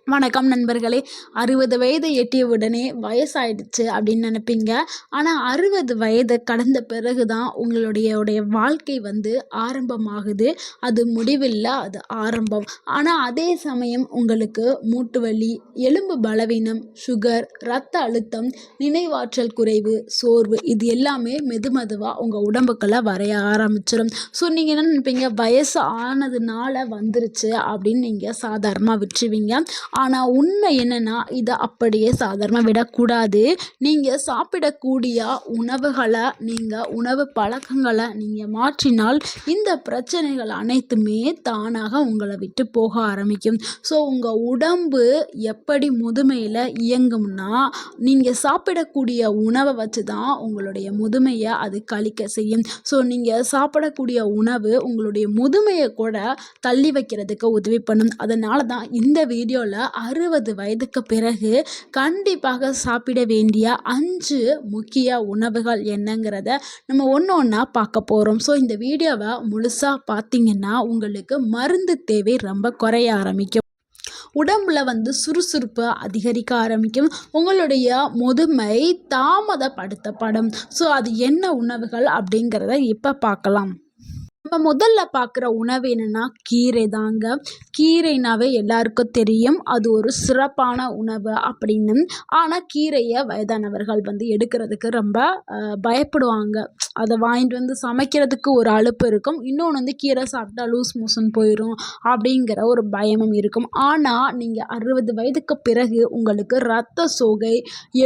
வணக்கம் நண்பர்களே. 60 வயது எட்டிய உடனே வயசாயிடுச்சு அப்படின்னு நினைப்பீங்க. ஆனால் 60 வயது கடந்த பிறகு தான் உங்களுடைய வாழ்க்கை ஆரம்பமாகுது. அது முடிவில்லை, அது ஆரம்பம். ஆனால் அதே சமயம் உங்களுக்கு மூட்டு வலி, எலும்பு பலவீனம், சுகர், இரத்த அழுத்தம், நினைவாற்றல் குறைவு, சோர்வு இது எல்லாமே மெதுவாக உங்கள் உடம்புக்குள்ளே வரைய ஆரம்பிச்சிடும். ஸோ நீங்கள் என்ன நினைப்பீங்க, வயசு ஆனதுனால வந்துருச்சு அப்படின்னு நீங்கள் சாதாரணமாக விட்டுருவீங்க. ஆனால் உண்மை என்னென்னா, இதை அப்படியே சாதாரணமாக விடக்கூடாது. நீங்கள் சாப்பிடக்கூடிய உணவுகளை, உணவு பழக்கங்களை நீங்கள் மாற்றினால் இந்த பிரச்சனைகள் அனைத்துமே தானாக உங்களை விட்டு போக ஆரம்பிக்கும். ஸோ உங்கள் உடம்பு எப்படி முதுமையில் இயங்கும்னா, நீங்கள் சாப்பிடக்கூடிய உணவை வச்சு தான் உங்களுடைய முதுமையை அது கழிக்க செய்யும். ஸோ நீங்கள் சாப்பிடக்கூடிய உணவு உங்களுடைய முதுமையை கூட தள்ளி வைக்கிறதுக்கு உதவி பண்ணும். அதனால தான் இந்த வீடியோவில் 60 வயதுக்கு பிறகு கண்டிப்பாக சாப்பிட வேண்டிய 5 முக்கிய உணவுகள் என்னங்கிறத நம்ம ஒன்று ஒன்றா பார்க்க போகிறோம். ஸோ இந்த வீடியோவை முழுசாக பார்த்தீங்கன்னா உங்களுக்கு மருந்து தேவை ரொம்ப குறைய ஆரம்பிக்கும். உடம்புல சுறுசுறுப்பு அதிகரிக்க ஆரம்பிக்கும். உங்களுடைய முதுமை தாமதப்படுத்தப்படும். ஸோ அது என்ன உணவுகள் அப்படிங்கிறத இப்போ பார்க்கலாம். நம்ம முதல்ல பார்க்குற உணவு என்னென்னா கீரை தாங்க. கீரைனாவே எல்லாருக்கும் தெரியும், அது ஒரு சிறப்பான உணவு அப்படின்னு. ஆனால் கீரையை வயதானவர்கள் எடுக்கிறதுக்கு ரொம்ப பயப்படுவாங்க. அதை வாங்கிட்டு சமைக்கிறதுக்கு ஒரு அலுப்பு இருக்கும். இன்னொன்று கீரை சாப்பிட்டா லூஸ் மோஷன் போயிடும் அப்படிங்கிற ஒரு பயமும் இருக்கும். ஆனால் நீங்கள் 60 வயதுக்கு பிறகு உங்களுக்கு இரத்த சோகை,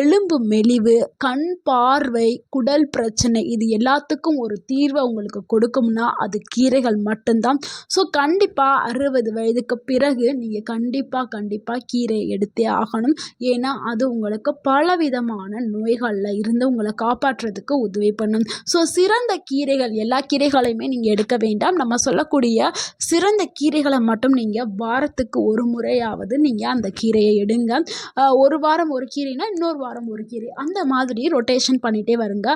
எலும்பு மெலிவு, கண் பார்வை, குடல் பிரச்சனை இது எல்லாத்துக்கும் ஒரு தீர்வை உங்களுக்கு கொடுக்கும்னா அது கீரைகள் மட்டும்தான். ஸோ கண்டிப்பாக 60 வயதுக்கு பிறகு நீங்கள் கண்டிப்பாக கீரை எடுத்தே ஆகணும். ஏன்னா அது உங்களுக்கு பலவிதமான நோய்களில் இருந்து உங்களை காப்பாற்றுறதுக்கு உதவி பண்ணும். ஸோ சிறந்த கீரைகள், எல்லா கீரைகளையுமே நீங்கள் எடுக்க வேண்டாம். நம்ம சொல்லக்கூடிய சிறந்த கீரைகளை மட்டும் நீங்கள் வாரத்துக்கு ஒரு முறையாவது நீங்கள் அந்த கீரையை எடுங்க. ஒரு வாரம் ஒரு கீரைனா இன்னொரு வாரம் ஒரு கீரை, அந்த மாதிரி ரொட்டேஷன் பண்ணிகிட்டே வருங்க.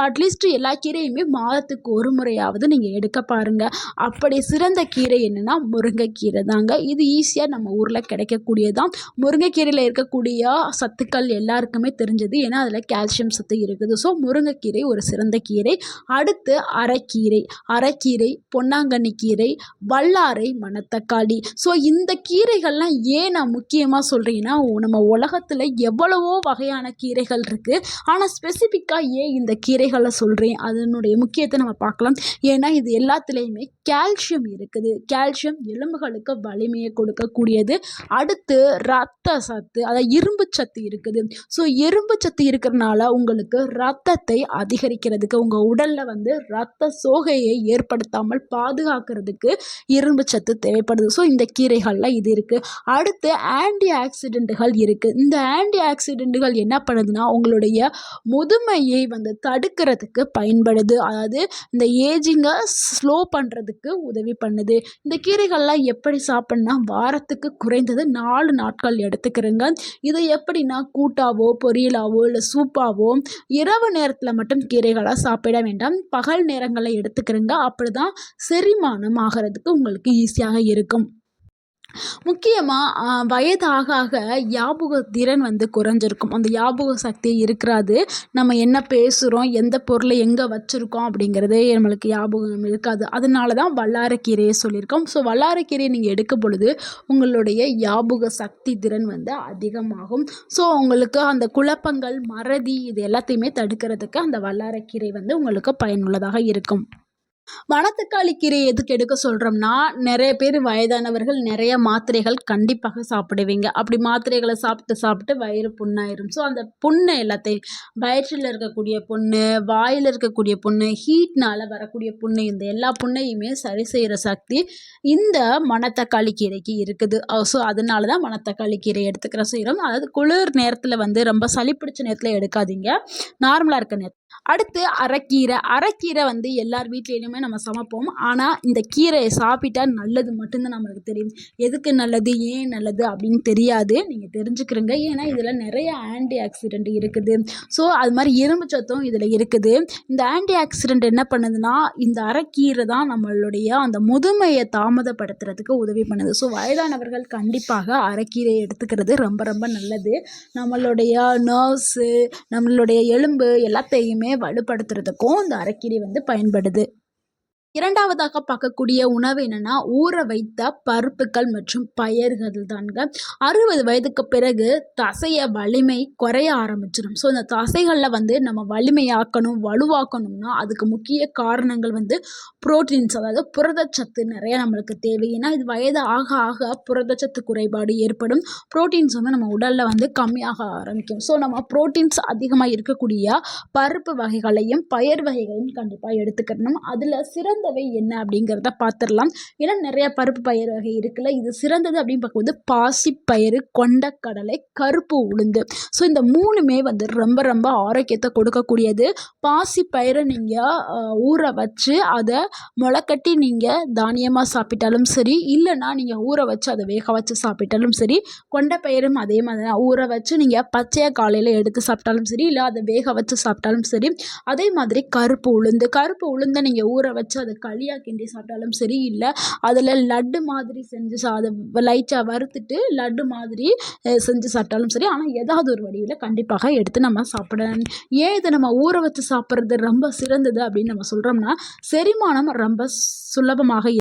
அட்லீஸ்ட் எல்லா கீரையுமே மாதத்துக்கு ஒரு முறையாவது நீங்கள் எடுக்க பாருங்க. அப்படி சிறந்த கீரை என்னன்னா முருங்கைக்கீரை தாங்க. இது ஈஸியாக நம்ம ஊரில் கிடைக்கக்கூடியதான். முருங்கைக்கீரையில் இருக்கக்கூடிய சத்துக்கள் எல்லாருக்குமே தெரிஞ்சது, ஏன்னா அதில் கால்சியம் சத்து இருக்குது. ஸோ முருங்கைக்கீரை ஒரு சிறந்த கீரை. அடுத்து அரைக்கீரை, பொன்னாங்கண்ணி கீரை, வல்லாரை, மணத்தக்காளி. ஸோ இந்த கீரைகள்லாம் ஏன் நான் முக்கியமாக சொல்கிறேன்னா, நம்ம உலகத்தில் எவ்வளவோ வகையான கீரைகள் இருக்குது. ஆனால் ஸ்பெசிஃபிக்காக ஏன் இந்த கீரைகளை சொல்கிறேன், அதனுடைய முக்கியத்தை நம்ம பார்க்கலாம். ஏன்னா இது எல்லாத்துலேயுமே கால்சியம் இருக்குது. கால்சியம் எலும்புகளுக்கு வலிமையை கொடுக்கக்கூடியது. அடுத்து இரத்த சத்து, அதாவது இரும்பு சத்து இருக்குது. ஸோ இரும்பு சத்து இருக்கிறனால உங்களுக்கு இரத்தத்தை அதிகரிக்கிறதுக்கு, உங்கள் உடலில் இரத்த சோகையை ஏற்படுத்தாமல் பாதுகாக்கிறதுக்கு இரும்பு சத்து தேவைப்படுது. ஸோ இந்த கீரைகளில் இது இருக்குது. அடுத்து ஆன்டி ஆக்சிடென்ட்டுகள் இருக்குது. இந்த ஆன்டி ஆக்சிடென்ட்டுகள் என்ன பண்ணுதுன்னா, உங்களுடைய முதுமையை தடுக்கிறதுக்கு பயன்படுது. அதாவது இந்த ஏஜிங்கை ஸ்லோ பண்ணுறதுக்கு உதவி பண்ணுது. இந்த கீரைகள்லாம் எப்படி சாப்பிட்னா, வாரத்துக்கு குறைந்தது 4 நாட்கள் எடுத்துக்கிறேங்க. இதை எப்படின்னா கூட்டாவோ, பொரியலாவோ, இல்லை சூப்பாவோ, இரவு நேரத்தில் மட்டும் கீரைகளாக சாப்பிட வேண்டாம், பகல் நேரங்களில் எடுத்துக்கிறேங்க. அப்படி தான் செரிமானம் ஆகிறதுக்கு உங்களுக்கு ஈஸியாக இருக்கும். முக்கியமாக வயதாக ஆக ஞாபக திறன் குறைஞ்சிருக்கும். அந்த ஞாபக சக்தி இருக்கிறாது. நம்ம என்ன பேசுகிறோம், எந்த பொருளை எங்கே வச்சுருக்கோம் அப்படிங்கிறதே நம்மளுக்கு ஞாபகம் இருக்காது. அதனால தான் வல்லாரைக்கீரையை சொல்லியிருக்கோம். ஸோ வல்லாரைக்கீரையை நீங்கள் எடுக்கும் பொழுது உங்களுடைய ஞாபக சக்தி திறன் அதிகமாகும். ஸோ உங்களுக்கு அந்த குழப்பங்கள், மறதி இது எல்லாத்தையுமே தடுக்கிறதுக்கு அந்த வல்லாரைக்கீரை உங்களுக்கு பயனுள்ளதாக இருக்கும். மணத்தக்காளி கீரை எதுக்கு எடுக்க சொல்கிறோம்னா, நிறைய பேர் வயதானவர்கள் நிறைய மாத்திரைகள் கண்டிப்பாக சாப்பிடுவீங்க. அப்படி மாத்திரைகளை சாப்பிட்டு வயிறு புண்ணாயிரும். ஸோ அந்த புண்ணு எல்லாத்தையும், வயிற்றில் இருக்கக்கூடிய புண்ணு, வாயில் இருக்கக்கூடிய புண்ணு, ஹீட்னால் வரக்கூடிய புண்ணு, இந்த எல்லா புண்ணையுமே சரி செய்கிற சக்தி இந்த மணத்தக்காளி கீரைக்கு இருக்குது. ஸோ அதனால தான் மணத்தக்காளி கீரை செய்கிறோம். அதாவது குளிர் நேரத்தில் ரொம்ப சளி பிடிச்ச நேரத்தில் எடுக்காதீங்க. நார்மலாக இருக்க நேரத்தில் அடுத்து அரைக்கீரை. அரைக்கீரை வந்து எல்லார் வீட்லயுமே நம்ம சமைப்போம். ஆனா, இந்த கீரைய சாப்பிட்டா நல்லது மட்டும் தான் நம்மளுக்கு தெரியும். எதுக்கு நல்லது, ஏன் நல்லது அப்படின்னு தெரியாது. நீங்க தெரிஞ்சுக்கிறங்க. ஏன்னா, இதில நெறைய ஆன்டி ஆக்சிடென்ட் இருக்குது. ஸோ, அது மாரி இரும்பு சத்தும் இதில இருக்குது. இந்த ஆன்டி ஆக்சிடென்ட் என்ன பண்ணுதுன்னா, இந்த அரைக்கீரை தான் நம்மளுடைய அந்த முதுமைய தாமதப்படுத்துறதுக்கு உதவி பண்ணுது. ஸோ, வயதானவர்கள் கண்டிப்பாக அரைக்கீரைய எடுத்துக்கிறது ரொம்ப ரொம்ப நல்லது. நம்மளுடைய நர்வ்ஸு, நம்மளுடைய எலும்பு எல்லாத்தையுமே வலுப்படுத்துறதுக்கும் இந்த அரைக்கீரை வந்து பயன்படுது. இரண்டாவதாக பார்க்கக்கூடிய உணவு என்னன்னா, ஊற வைத்த பருப்புகள் மற்றும் பயறுகள் தாங்க. 60 வயதுக்கு பிறகு தசைய வலிமை குறைய ஆரம்பிச்சிடும். ஸோ, இந்த தசைகள்ல வந்து நம்ம வலிமையாக்கணும், வலுவாக்கணும்னா அதுக்கு முக்கிய காரணங்கள் வந்து புரோட்டீன்ஸ், அதாவது புரதச்சத்து நிறைய நம்மளுக்கு தேவை. ஏன்னா, இது வயது ஆக ஆக புரதச்சத்து குறைபாடு ஏற்படும். புரோட்டீன்ஸ் வந்து நம்ம உடல்ல வந்து கம்மியாக ஆரம்பிக்கும். ஸோ, நம்ம புரோட்டீன்ஸ் அதிகமா இருக்கக்கூடிய பருப்பு வகைகளையும், பயறு வகைகளையும் கண்டிப்பா எடுத்துக்கணும். அதில சிறந்தவை என்ன அப்படிங்கிறத பார்த்துடலாம். ஏன்னா நிறைய பருப்பு பயிர் வகை இருக்குல்ல. இது சிறந்தது அப்படின்னு பார்க்கும்போது பாசிப்பயிறு, கொண்டக்கடலை, கருப்பு உளுந்து. ஸோ இந்த 3மே வந்து ரொம்ப ரொம்ப ஆரோக்கியத்தை கொடுக்கக்கூடியது. பாசிப்பயிரை நீங்கள் ஊற வச்சு அதை முளைக்கட்டி நீங்கள் தானியமாக சாப்பிட்டாலும் சரி, இல்லைன்னா நீங்கள் ஊற வச்சு அதை வேக வச்சு சாப்பிட்டாலும் சரி. கொண்டைப்பயிரும் அதே மாதிரி தான். ஊற வச்சு நீங்கள் பச்சையாக காலையில் எடுத்து சாப்பிட்டாலும் சரி, இல்லை அதை வேக வச்சு சாப்பிட்டாலும் சரி. அதே மாதிரி கருப்பு உளுந்து. கருப்பு உளுந்தை நீங்கள் ஊற வச்சு அதை களியாக கிண்டி சாப்பிட்டாலும் சரி, இல்லை அதில் லட்டு மாதிரி செஞ்சு அதை லைட்டாக வறுத்துட்டு லட்டு மாதிரி செஞ்சு சாப்பிட்டாலும் சரி. ஆனால் ஏதாவது ஒரு வடிவில் கண்டிப்பாக எடுத்து நம்ம சாப்பிடணும். ஏன் இதை நம்ம ஊற வச்சு சாப்பிட்றது ரொம்ப சிறந்தது அப்படின்னு நம்ம சொல்கிறோம்னா, செரிமானம் ரொம்ப சுலபமாக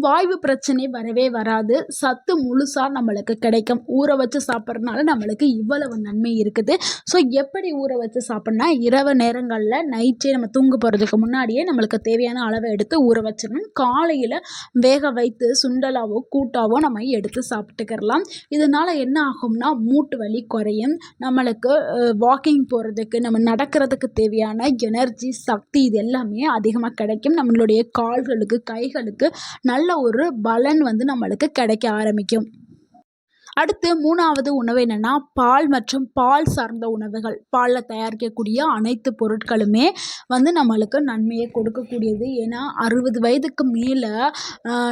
வாய்வு பிரச்சனை வரவே வராது. சத்து முழுசா நம்மளுக்கு கிடைக்கும். ஊற வச்சு சாப்பிட்றதுனால நம்மளுக்கு இவ்வளவு நன்மை இருக்குது. ஸோ எப்படி ஊற வச்சு சாப்பிட்னா, இரவு நேரங்களில் நைட்டே நம்ம தூங்க போகிறதுக்கு முன்னாடியே நம்மளுக்கு தேவையான அளவை எடுத்து ஊற வச்சிடணும். காலையில் வேக வைத்து சுண்டலாவோ கூட்டாவோ நம்ம எடுத்து சாப்பிட்டுக்கிறலாம். இதனால் என்ன ஆகும்னா, மூட்டு வலி குறையும். நம்மளுக்கு வாக்கிங் போகிறதுக்கு, நம்ம நடக்கிறதுக்கு தேவையான எனர்ஜி, சக்தி இது எல்லாமே அதிகமாக கிடைக்கும். நம்மளுடைய கால்களுக்கு, கைகளுக்கு நல்ல ஒரு பலன் வந்து நம்மளுக்கு கிடைக்க ஆரம்பிக்கும். அடுத்து 3வது உணவு என்னென்னா, பால் மற்றும் பால் சார்ந்த உணவுகள். பாலில் தயாரிக்கக்கூடிய அனைத்து பொருட்களுமே வந்து நம்மளுக்கு நன்மையை கொடுக்கக்கூடியது. ஏன்னா 60 வயதுக்கு மேலே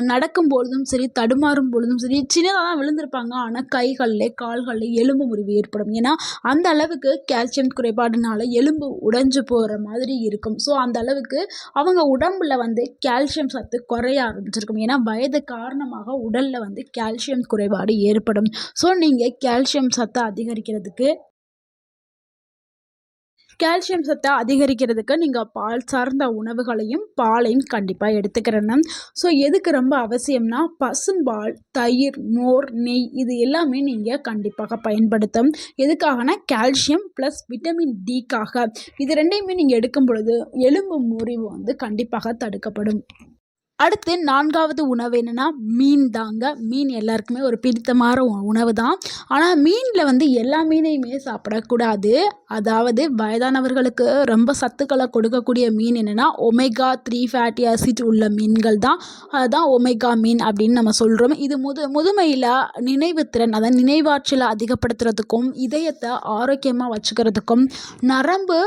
நடக்கும் பொழுதும் சரி, தடுமாறும் பொழுதும் சரி, சின்னதாக தான் விழுந்திருப்பாங்க. ஆனால் கைகளில், கால்களில் எலும்பு முறிவு ஏற்படும். ஏன்னா அந்த அளவுக்கு கால்சியம் குறைபாடுனால எலும்பு உடைஞ்சு போகிற மாதிரி இருக்கும். ஸோ அந்த அளவுக்கு அவங்க உடம்புல வந்து கால்சியம் சத்து குறைய ஆரம்பிச்சிருக்கும். ஏன்னா வயது காரணமாக உடலில் வந்து கால்சியம் குறைபாடு ஏற்படும். ஸோ நீங்கள் கால்சியம் சத்தை அதிகரிக்கிறதுக்கு நீங்கள் பால் சார்ந்த உணவுகளையும் பாலையும் கண்டிப்பாக எடுத்துக்கிறணும். ஸோ எதுக்கு ரொம்ப அவசியம்னா, பசும்பால், தயிர், மோர், நெய் இது எல்லாமே நீங்கள் கண்டிப்பாக பயன்படுத்தும். எதுக்காகனா கால்சியம் ப்ளஸ் விட்டமின் டிக்காக. இது ரெண்டையுமே நீங்கள் எடுக்கும் பொழுது எலும்பு முறிவு வந்து கண்டிப்பாக தடுக்கப்படும். அடுத்து 4வது உணவு என்னென்னா, மீன் தாங்க. மீன் எல்லாருக்குமே ஒரு பிடித்தமான உணவு தான். ஆனால் மீனில் வந்து எல்லா மீனையுமே சாப்பிடக்கூடாது. அதாவது வயதானவர்களுக்கு ரொம்ப சத்துக்களை கொடுக்கக்கூடிய மீன் என்னென்னா, ஒமேகா 3 ஃபேட்டி ஆசிட் உள்ள மீன்கள் தான். அதுதான் ஒமேகா மீன் அப்படின்னு நம்ம சொல்கிறோம். இது முதுமையில் நினைவுத்திறன், அதாவது நினைவாற்றலை அதிகப்படுத்துறதுக்கும், இதயத்தை ஆரோக்கியமாக வச்சுக்கிறதுக்கும், நரம்பு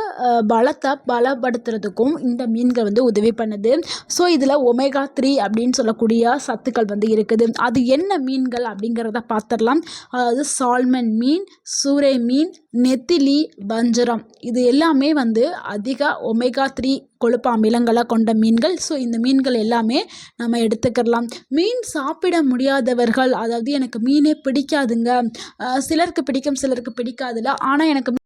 பலத்தை பலப்படுத்துறதுக்கும் இந்த மீன்கள் வந்து உதவி பண்ணுது. ஸோ இதில் ஒமேகா 3 அப்படின்னு சொல்லக்கூடிய சத்துக்கள் வந்து இருக்குது. அது என்ன மீன்கள் அப்படிங்கிறத பார்த்துடலாம். அதாவது சால்மன் மீன், சூரை மீன், நெத்திலி, வஞ்சரம் இது எல்லாமே வந்து அதிக ஒமேகா 3 கொழுப்பு அமிலங்களை கொண்ட மீன்கள். ஸோ இந்த மீன்கள் எல்லாமே நம்ம எடுத்துக்கலாம். மீன் சாப்பிட முடியாதவர்கள், அதாவது எனக்கு மீனே பிடிக்காதுங்க, சிலருக்கு பிடிக்கும் சிலருக்கு பிடிக்காதுல்ல, ஆனால் எனக்கு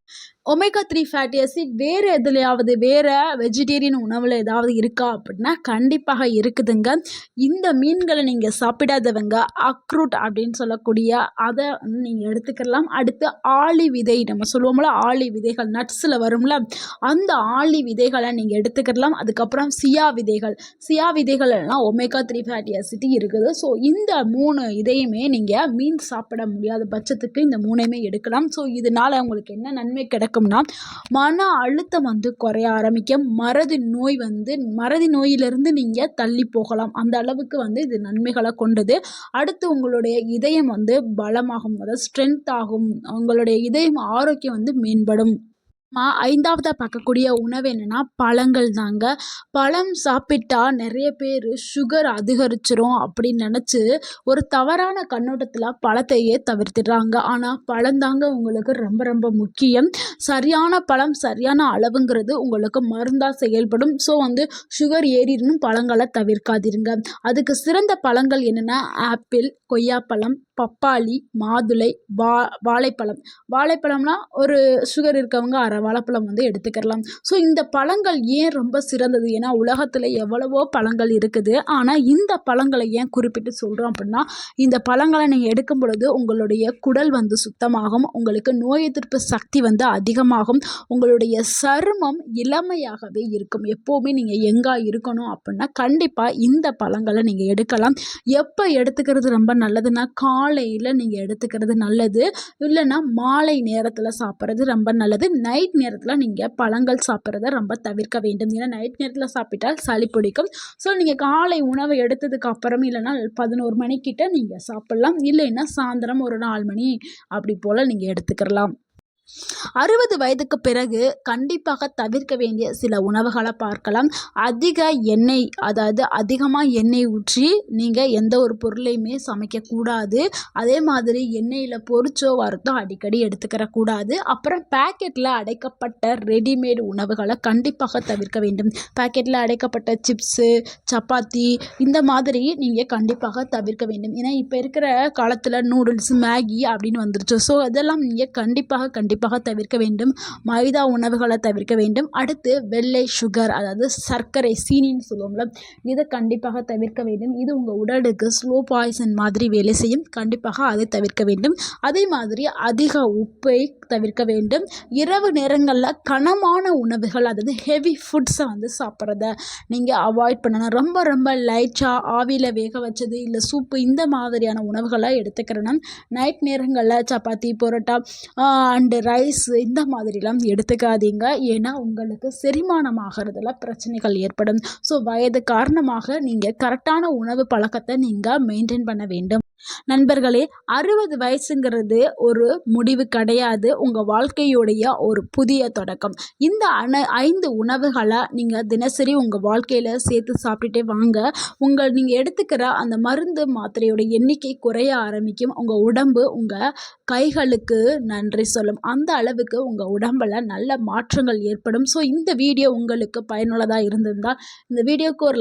ஒமேகா 3 ஃபேட்டி ஆசிட் வேறு எதுலையாவது, வேறு வெஜிடேரியன் உணவில் ஏதாவது இருக்கா அப்படின்னா கண்டிப்பாக இருக்குதுங்க. இந்த மீன்களை நீங்கள் சாப்பிடாதவங்க அக்ரூட் அப்படின்னு சொல்லக்கூடிய அதை வந்து நீங்கள் எடுத்துக்கலாம். அடுத்து ஆளி விதை, நம்ம சொல்லுவோம்ல ஆளி விதைகள், நட்ஸில் வரும்ல, அந்த ஆளி விதைகளை நீங்கள் எடுத்துக்கலாம். அதுக்கப்புறம் சியா விதைகள் எல்லாம் ஒமேகா 3 ஃபேட்டி ஆசிட் இருக்குது. ஸோ இந்த 3 இதையுமே நீங்கள் மீன் சாப்பிட முடியாத பட்சத்துக்கு இந்த 3ஐயுமே எடுக்கலாம். ஸோ இதனால் உங்களுக்கு என்ன நன்மை கிடைக்கும்னா, மன அழுத்தம் வந்து குறைய ஆரம்பிக்கும். மறதி நோயிலிருந்து நீங்கள் தள்ளி போகலாம். அந்த அளவுக்கு வந்து இது நன்மைகளை கொண்டது. அடுத்து உங்களுடைய இதயம் வந்து பலமாகும், அதாவது ஸ்ட்ரென்த் ஆகும். உங்களுடைய இதயம் ஆரோக்கியம் வந்து மேம்படும். ஐந்தாவதா பார்க்கக்கூடிய உணவு என்னன்னா பழங்கள் தாங்க. பழம் சாப்பிட்டா நிறைய பேர் சுகர் அதிகரிச்சிரும் அப்படின்னு நினச்சி ஒரு தவறான கண்ணோட்டத்தில் பழத்தையே தவிர்த்திடுறாங்க. ஆனால் பழம் தாங்க உங்களுக்கு ரொம்ப ரொம்ப முக்கியம். சரியான பழம் சரியான அளவுங்கிறது உங்களுக்கு மருந்தாக செயல்படும். ஸோ சுகர் ஏறிடணும் பழங்களை தவிர்க்காதிருங்க. அதுக்கு சிறந்த பழங்கள் என்னென்னா ஆப்பிள், கொய்யாப்பழம், பப்பாளி, மாதுளை, வாழைப்பழம். வாழைப்பழம்னா ஒரு சுகர் இருக்கவங்க அரை வாழைப்பழம் எடுத்துக்கலாம். ஸோ இந்த பழங்கள் ஏன் ரொம்ப சிறந்தது? ஏன்னா உலகத்தில் எவ்வளவோ பழங்கள் இருக்குது. ஆனால் இந்த பழங்களை ஏன் குறிப்பிட்டு சொல்கிறோம் அப்படின்னா, இந்த பழங்களை நீங்கள் எடுக்கும் பொழுது உங்களுடைய குடல் சுத்தமாகும், உங்களுக்கு நோய் எதிர்ப்பு சக்தி அதிகமாகும், உங்களுடைய சருமம் இளமையாகவே இருக்கும். எப்போவுமே நீங்கள் எங்கே இருக்கணும் அப்படின்னா கண்டிப்பாக இந்த பழங்களை நீங்கள் எடுக்கலாம். எப்போ எடுத்துக்கிறது ரொம்ப நல்லதுன்னா காலையில் நீங்கள் எடுத்துக்கிறது நல்லது. இல்லைன்னா மாலை நேரத்தில் சாப்பிட்றது ரொம்ப நல்லது. நைட் நேரத்தில் நீங்கள் பழங்கள் சாப்பிட்றத ரொம்ப தவிர்க்க வேண்டும். ஏன்னா நைட் நேரத்தில் சாப்பிட்டால் சளி பிடிக்கும். ஸோ நீங்கள் காலை உணவை எடுத்ததுக்கு அப்புறம் இல்லைன்னா 11 மணிக்கிட்ட நீங்கள் சாப்பிட்லாம். இல்லைன்னா சாயந்தரம் ஒரு 4 மணி அப்படி போல் நீங்கள் எடுத்துக்கலாம். 60 வயதுக்கு பிறகு கண்டிப்பாக தவிர்க்க வேண்டிய சில உணவுகளை பார்க்கலாம். அதிக எண்ணெய், அதாவது அதிகமாக எண்ணெய் ஊற்றி நீங்கள் எந்த ஒரு பொருளையுமே சமைக்கக்கூடாது. அதே மாதிரி எண்ணெயில் பொரிச்சோ வறுத்தோ அடிக்கடி எடுத்துக்கிறக்கூடாது. அப்புறம் பேக்கெட்டில் அடைக்கப்பட்ட ரெடிமேட் உணவுகளை கண்டிப்பாக தவிர்க்க வேண்டும். பேக்கெட்டில் அடைக்கப்பட்ட சிப்ஸு, சப்பாத்தி இந்த மாதிரி நீங்கள் கண்டிப்பாக தவிர்க்க வேண்டும். ஏன்னா இப்போ இருக்கிற காலத்தில் நூடுல்ஸ், மேகி அப்படின்னு வந்துருச்சு. ஸோ அதெல்லாம் நீங்கள் கண்டிப்பாக தவிர்க்க வேண்டும். மைதா உணவுகளை தவிர்க்க வேண்டும். அடுத்து வெள்ளை சுகர், அதாவது சர்க்கரை, சீனின்னு சொல்லுவோம்ல, இதை கண்டிப்பாக தவிர்க்க வேண்டும். இது உங்கள் உடலுக்கு ஸ்லோ பாய்சன் மாதிரி வேலை செய்யும். கண்டிப்பாக அதை தவிர்க்க வேண்டும். அதே மாதிரி அதிக உப்பை தவிர்க்க வேண்டும். இரவு நேரங்களில் கனமான உணவுகள், அதாவது ஹெவி ஃபுட்ஸை சாப்பிட்றத நீங்கள் அவாய்ட் பண்ணணும். ரொம்ப ரொம்ப லைட்டாக ஆவியில் வேக வச்சது இல்லை சூப்பு இந்த மாதிரியான உணவுகளை எடுத்துக்கிறணும். நைட் நேரங்களில் சப்பாத்தி, பரோட்டா அண்டு ரைஸ் இந்த மாதிரிலாம் எடுத்துக்காதீங்க. ஏன்னா உங்களுக்கு செரிமானம் ஆகிறதுல பிரச்சனைகள் ஏற்படும். ஸோ வயது காரணமாக நீங்கள் கரெக்டான உணவு பழக்கத்தை நீங்கள் மெயின்டைன் பண்ண வேண்டும். நண்பர்களே, 60 வயசுங்கிறது ஒரு முடிவு கிடையாது. உங்கள் வாழ்க்கையுடைய ஒரு புதிய தொடக்கம். இந்த 5 உணவுகளை நீங்கள் தினசரி உங்கள் வாழ்க்கையில் சேர்த்து சாப்பிட்டுட்டே வாங்க. நீங்கள் எடுத்துக்கிற அந்த மருந்து மாத்திரையோட எண்ணிக்கை குறைய ஆரம்பிக்கும். உங்கள் உடம்பு உங்கள் கைகளுக்கு நன்றி சொல்லும். அந்த அளவுக்கு உங்கள் உடம்பில் நல்ல மாற்றங்கள் ஏற்படும். ஸோ இந்த வீடியோ உங்களுக்கு பயனுள்ளதாக இருந்திருந்தால் இந்த வீடியோக்கு ஒரு